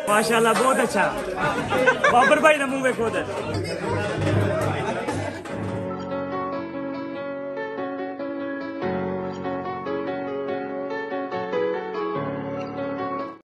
माशाल्लाह बहुत अच्छा। बाबर भाई ने मुंह में खोद है।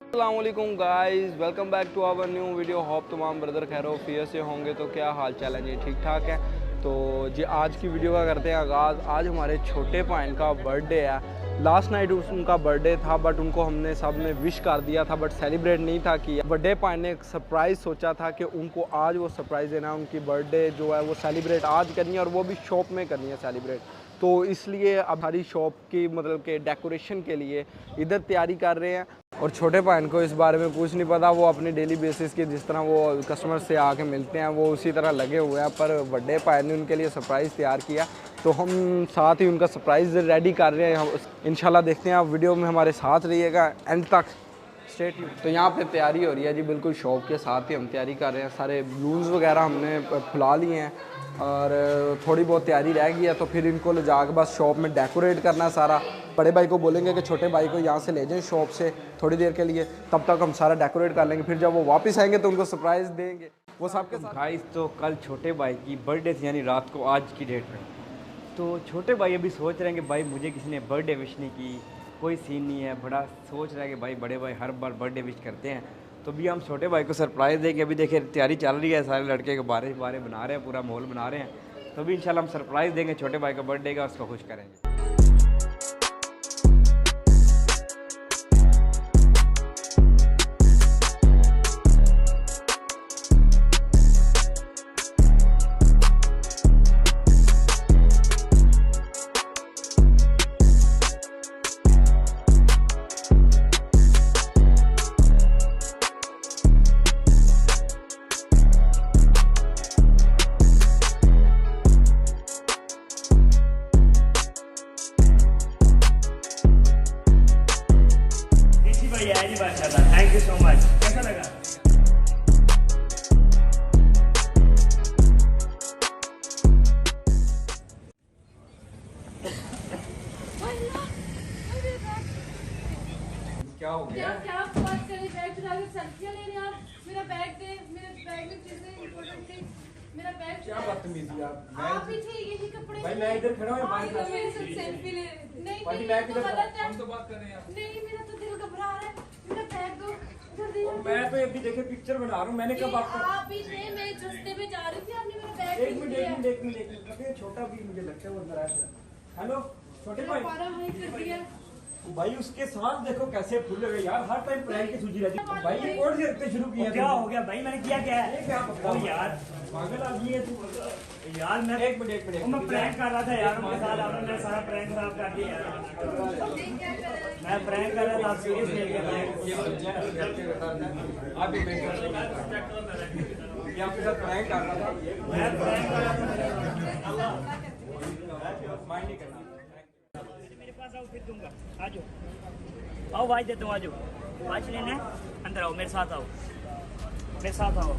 अस्सलामुअलैकुम guys, welcome back to our new video. Hope तमाम ब्रदर खैर से होंगे। तो क्या हाल चाल है जी, ठीक ठाक है। तो जी आज की वीडियो का करते हैं आगाज़। आज हमारे छोटे भाई का बर्थडे है। लास्ट नाइट उनका बर्थडे था, बट उनको हमने सब ने विश कर दिया था, बट सेलिब्रेट नहीं था किया। बर्थडे भाई ने एक सरप्राइज़ सोचा था कि उनको आज वो सरप्राइज़ देना, उनकी बर्थडे जो है वो सेलिब्रेट आज करनी है, और वो भी शॉप में करनी है सेलिब्रेट। तो इसलिए अब हमारी शॉप की मतलब कि डेकोरेशन के लिए इधर तैयारी कर रहे हैं। और छोटे भाई को इस बारे में कुछ नहीं पता, वो अपनी डेली बेसिस के जिस तरह वो कस्टमर से आके मिलते हैं वो उसी तरह लगे हुए हैं। पर बर्थडे भाई ने उनके लिए सरप्राइज़ तैयार किया, तो हम साथ ही उनका सरप्राइज़ रेडी कर रहे हैं। इंशाल्लाह देखते हैं, आप वीडियो में हमारे साथ रहिएगा एंड तक। स्टेट। तो यहाँ पे तैयारी हो रही है जी, बिल्कुल शॉप के साथ ही हम तैयारी कर रहे हैं। सारे बलून्स वगैरह हमने फुला लिए हैं और थोड़ी बहुत तैयारी रह गई है, तो फिर इनको ले जाकर बस शॉप में डेकोरेट करना सारा। बड़े भाई को बोलेंगे कि छोटे भाई को यहाँ से ले जाएं शॉप से थोड़ी देर के लिए, तब तक हम सारा डेकोरेट कर लेंगे। फिर जब वो वापस आएंगे तो उनको सरप्राइज़ देंगे वो सबके साथ। गाइस तो कल छोटे भाई की बर्थडे थी, यानी रात को आज की डेट में। तो छोटे भाई अभी सोच रहे हैं कि भाई मुझे किसी ने बर्थडे विश नहीं की, कोई सीन नहीं है। बड़ा सोच रहा है कि भाई बड़े भाई हर बार बर्थडे विश करते हैं, तो भी हम छोटे भाई को सरप्राइज़ देंगे। अभी देखिए तैयारी चल रही है, सारे लड़के के बारे बना रहे हैं, पूरा माहौल बना रहे हैं। तो भी इंशाल्लाह हम सरप्राइज़ देंगे छोटे भाई का बर्थडे का, उसको खुश करेंगे। Thank you so much. कैसा लगा? क्या हो गया? क्या बात कर रहे? बैग चुरा के सेल्फियां ले रहे हैं आप? मेरा बैग दे, मेरे बैग में चीजें इंपॉर्टेंट थी। मेरा बैग क्या बदतमीजी आप ही थे, यही कपड़े भाई मैं इधर खड़ा हूँ, आप इधर मेरे साथ सेल्फी ले रहे थे। नहीं भाई नहीं, मैं ये तो किधर गलत है। हम तो बात कर रहे हैं। नहीं, मेरा तो दिल घबरा रहा है। मेरा बैग दो जल्दी। मैं तो अभी देखे पिक्चर बना रहा हूँ, मैंने कब आपको आप ही थे, मैं रास्ते में जा रही थी, आपने मेरा बैग एक मिनट छोटा भी मुझे लगता है वो अंदर आया। हेलो छोटे भाई, पारा हाई कर दिया। भाई उसके साथ देखो कैसे फूल गए यार, हर टाइम प्रैंक की सूझी रहती है। भाई ये कौन से रखते शुरू किया? क्या हो गया भाई, मैंने किया क्या है? क्या ओ यार पागल आदमी है तू यार, मैं एक मिनट मैं प्रैंक कर रहा था यार उनके साथ, आपने मेरा सारा प्रैंक खराब कर दिया यार। मैं प्रैंक कर रहा था, आप सीरियस ले गए। आप भी ये आपके साथ प्रैंक कर रहा था। मैं प्रैंक कर रहा था। माइंड नहीं करना। मेरे पास आओ, फिर दूंगा। आ जाओ, आओ वाच देता हूँ, आ जाओ। वाच लेना है, अंदर आओ, मेरे साथ आओ, मेरे साथ आओ।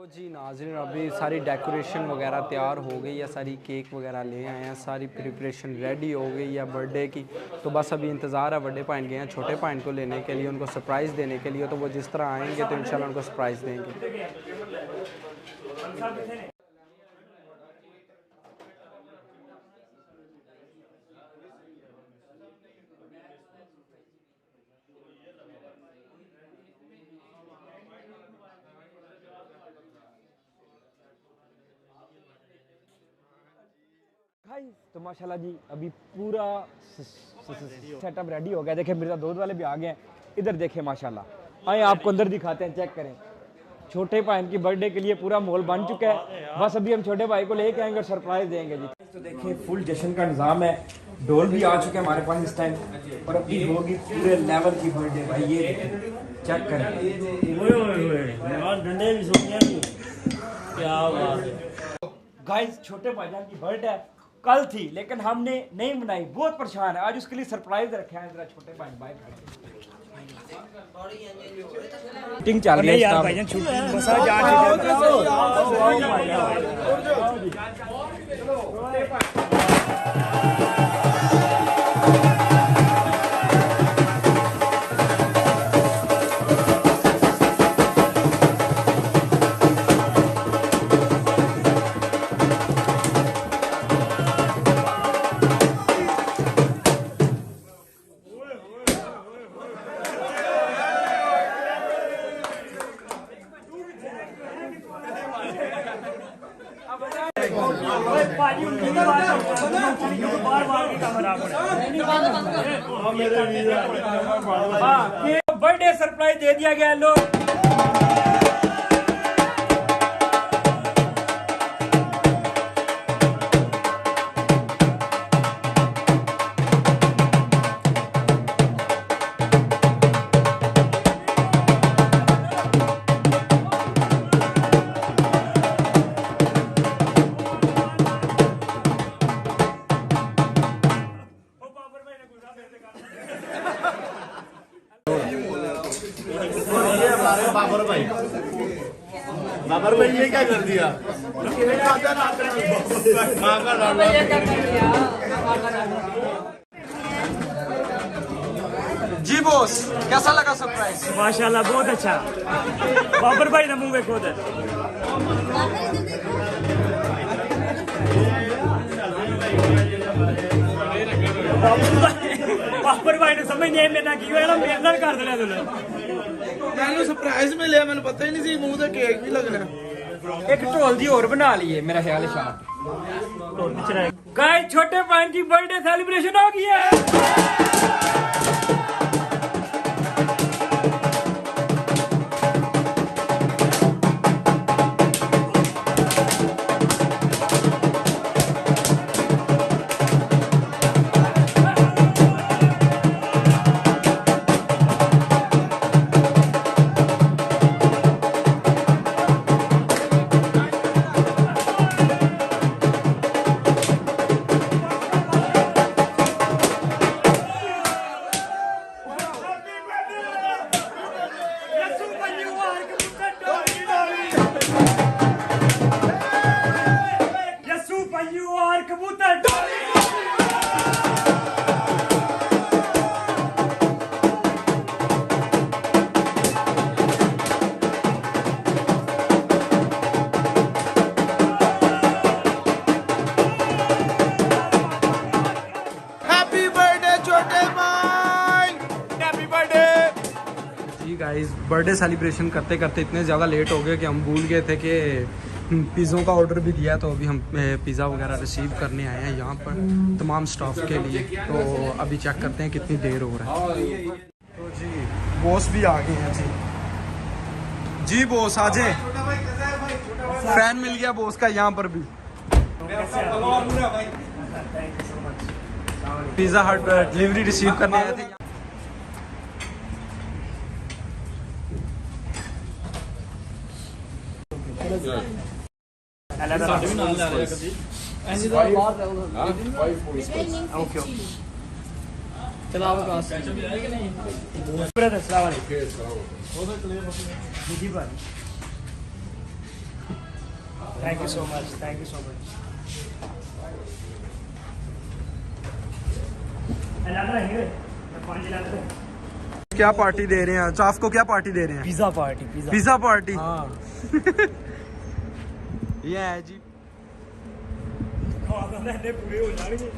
जी नाज़रीन, अभी सारी डेकोरेशन वगैरह तैयार हो गई है, सारी केक वगैरह ले आए हैं, सारी प्रिपरेशन रेडी हो गई है बर्थडे की। तो बस अभी इंतज़ार है, बर्थडे पाइन गए हैं छोटे पाइन को लेने के लिए, उनको सरप्राइज़ देने के लिए। तो वो जिस तरह आएंगे तो इंशाल्लाह उनको सरप्राइज़ देंगे। गाइस तो माशाल्लाह जी अभी पूरा सेटअप रेडी हो गया। देखें मिर्ज़ा दूध वाले भी आ गए हैं। इधर देखें माशाल्लाह, आए आपको अंदर दिखाते हैं, चेक करें। छोटे भाई की बर्थडे के लिए पूरा माहौल बन चुका है। बस अभी हम छोटे भाई को लेके आएंगे और सरप्राइज देंगे जी। तो देखिए फुल जश्न का निज़ाम है, ढोल भी आ चुके हैं हमारे पास इस टाइम, और अभी होगी पूरे लेवल की बर्थडे भाई। ये चेक करें, गाइस छोटे भाईजान की बर्थडे कल थी लेकिन हमने नहीं मनाई, बहुत परेशान है। आज उसके लिए सरप्राइज रखे हैं। जरा छोटे भाई मीटिंग चल रही है यार भाईजान, छुट्टी बस आज बर्थडे सरप्राइज दे दिया गया लोग। बाबर भाई ये क्या कर दिया? जी बॉस, कैसा लगा सरप्राइज? माशाल्लाह बहुत अच्छा। बाबर भाई ने मुंह में खोद है। बाबर भाई ने समझ नहीं मेरा की होया ना, मेरे नाल कर देना तूने। मैंने सरप्राइज मिले, मैंने पता ही नहीं सी मुंह ते केक भी लगना। एक ढोल दी और बना लिए मेरा ख्याल है। गाइस छोटे भाई की बर्थडे सेलिब्रेशन हो गई है। गाइस बर्थडे सेलिब्रेशन करते करते इतने ज़्यादा लेट हो गए कि हम भूल गए थे कि पिज़्ज़ों का ऑर्डर भी दिया, तो अभी हम पिज़्ज़ा वगैरह रिसीव करने आए हैं यहाँ पर तमाम स्टाफ के लिए। तो अभी चेक करते हैं कितनी देर हो रहा है। तो जी बॉस भी आ गए हैं जी। जी बॉस आ जाए, फैन मिल गया बॉस का यहाँ पर भी। पिज़्ज़ा हट डिलीवरी रिसीव करने आए थे। Thank you so much, thank you so much. क्या पार्टी दे रहे हैं चाफ को? क्या पार्टी दे रहे हैं? Pizza party. Pizza party. हाँ। ये है जी। पूरे हो जाएंगे।